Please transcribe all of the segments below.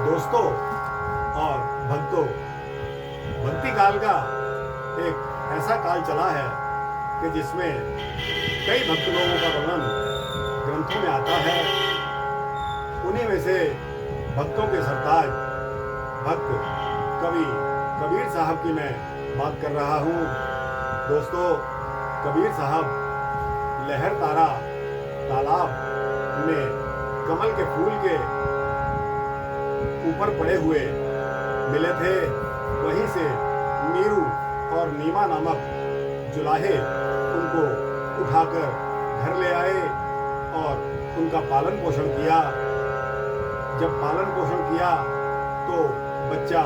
दोस्तों और भक्तों, भक्ति काल का एक ऐसा काल चला है कि जिसमें कई भक्त लोगों का वर्णन ग्रंथों में आता है। उन्हीं में से भक्तों के सरताज भक्त कवि कबीर साहब की मैं बात कर रहा हूँ। दोस्तों, कबीर साहब लहर तारा तालाब में कमल के फूल के ऊपर पड़े हुए मिले थे। वहीं से नीरू और नीमा नामक जुलाहे उनको उठाकर घर ले आए और उनका पालन पोषण किया। जब पालन पोषण किया तो बच्चा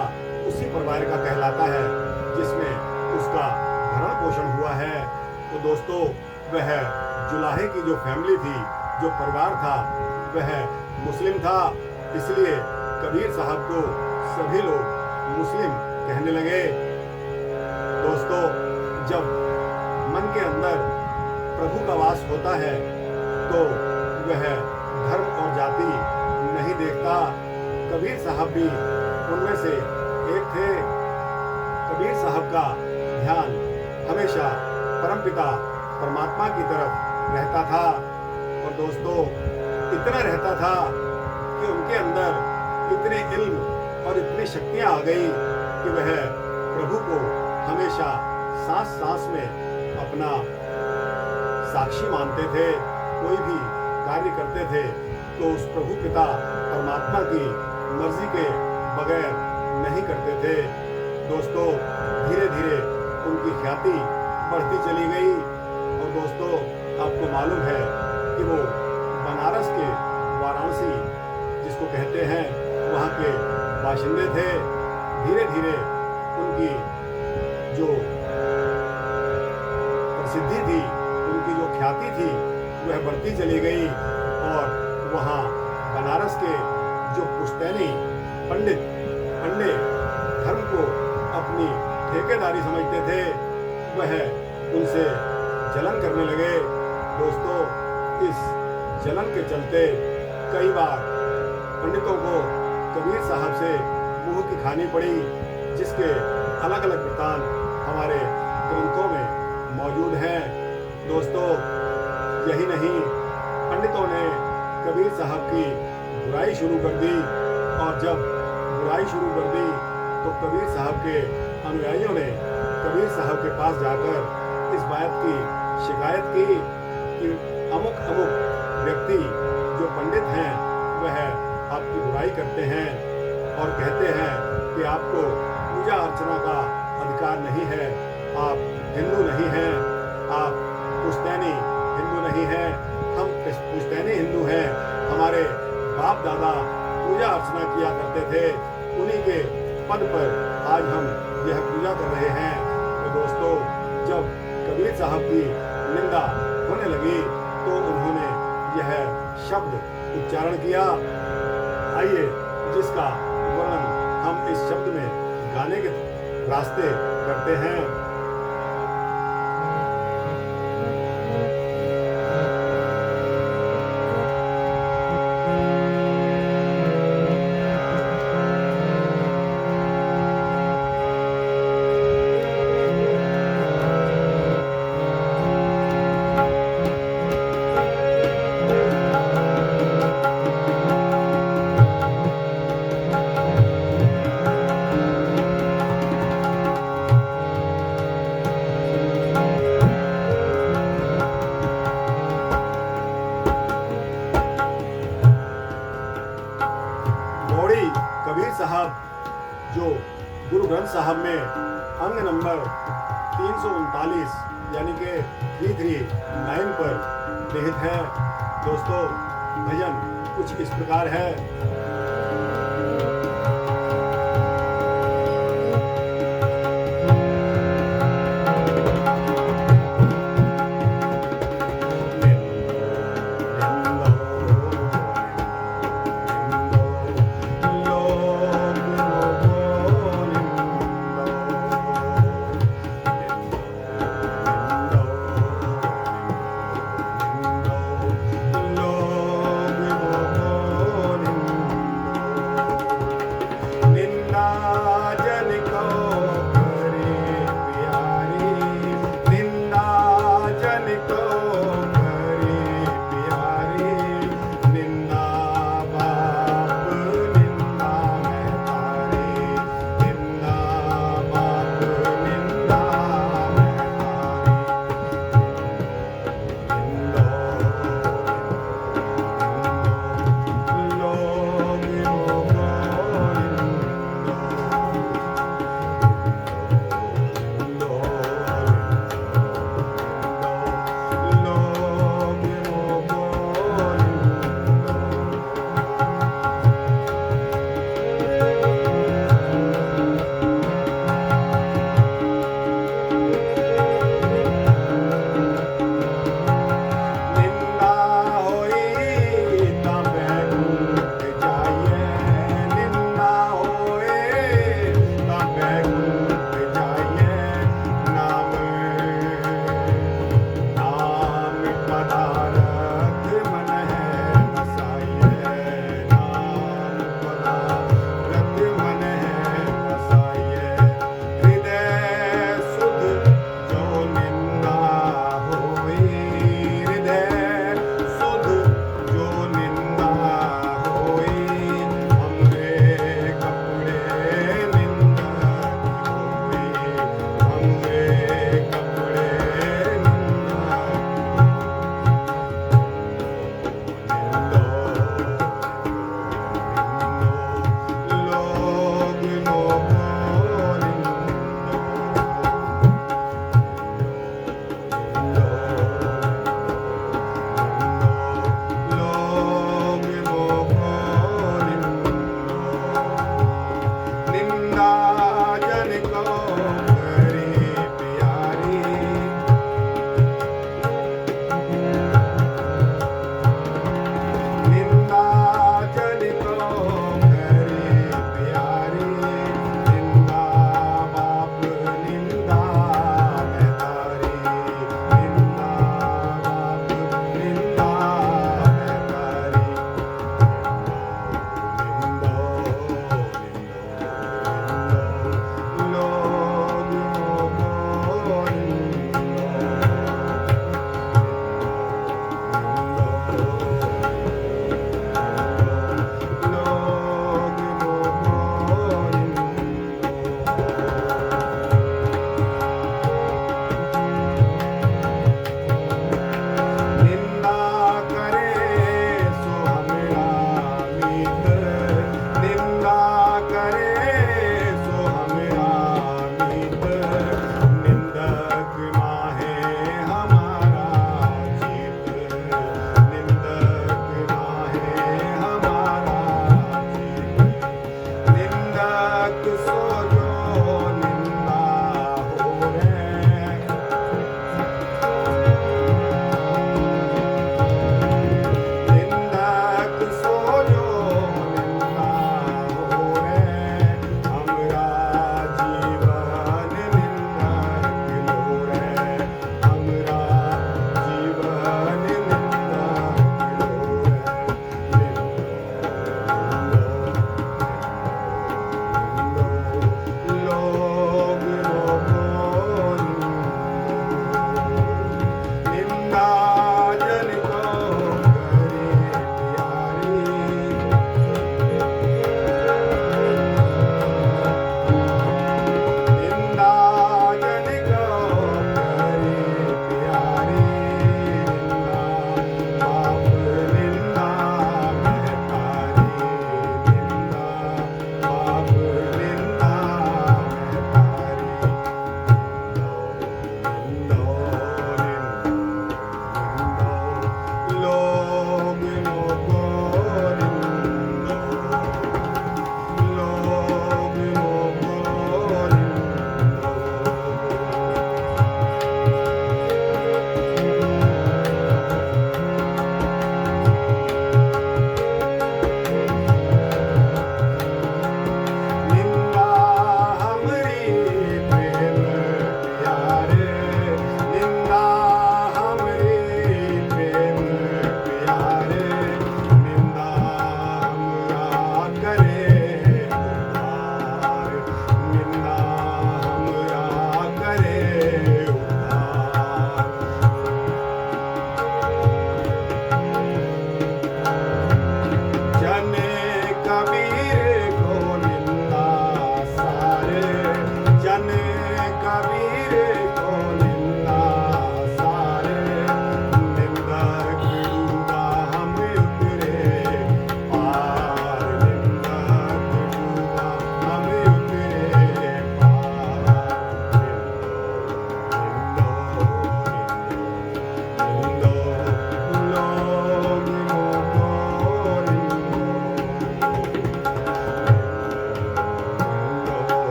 उसी परिवार का कहलाता है जिसमें उसका भरण पोषण हुआ है। तो दोस्तों, वह जुलाहे की जो फैमिली थी, जो परिवार था, वह मुस्लिम था। इसलिए कबीर साहब को सभी लोग मुस्लिम कहने लगे। दोस्तों, जब मन के अंदर प्रभु का वास होता है तो वह धर्म और जाति नहीं देखता। कबीर साहब भी उनमें से एक थे। कबीर साहब का ध्यान हमेशा परमपिता परमात्मा की तरफ रहता था। और दोस्तों, इतना रहता था कि उनके अंदर इतने इल्म और इतनी शक्तियां आ गई कि वह प्रभु को हमेशा सांस सांस में अपना साक्षी मानते थे। कोई भी कार्य करते थे तो उस प्रभु पिता परमात्मा की मर्जी के बगैर नहीं करते थे। दोस्तों, धीरे धीरे उनकी ख्याति बढ़ती चली गई। और दोस्तों, आपको मालूम है कि वो बनारस के वाराणसी जिसको कहते हैं, वहाँ के बाशिंदे थे। धीरे धीरे उनकी जो प्रसिद्धि थी, उनकी जो ख्याति थी, वह बढ़ती चली गई। और वहाँ बनारस के जो पुश्तैनी पंडित धर्म को अपनी ठेकेदारी समझते थे, वह उनसे जलन करने लगे। दोस्तों, इस जलन के चलते कई बार पंडितों को कबीर साहब से मुंह की खानी पड़ी, जिसके अलग अलग वृत्तांत हमारे ग्रंथों में मौजूद हैं। दोस्तों, यही नहीं, पंडितों ने कबीर साहब की बुराई शुरू कर दी। और जब बुराई शुरू कर दी तो कबीर साहब के अनुयायियों ने कबीर साहब के पास जाकर इस बात की शिकायत की कि अमुक व्यक्ति जो पंडित हैं, वह आपकी बुराई करते हैं और कहते हैं कि आपको पूजा अर्चना का अधिकार नहीं है, आप हिंदू नहीं हैं, आप पुश्तैनी हिंदू नहीं हैं, हम पुश्तैनी हिंदू हैं, हमारे बाप दादा पूजा अर्चना किया करते थे, उन्हीं के पद पर आज हम यह पूजा कर रहे हैं। तो दोस्तों, जब कबीर साहब की निंदा होने लगी तो उन्होंने यह शब्द उच्चारण किया। आइए, जिसका वर्णन हम इस शब्द में गाने के रास्ते करते हैं। कबीर साहब जो गुरु ग्रंथ साहब में अंग नंबर 339 यानी कि 339 पर निहित है। दोस्तों, भजन कुछ इस प्रकार है।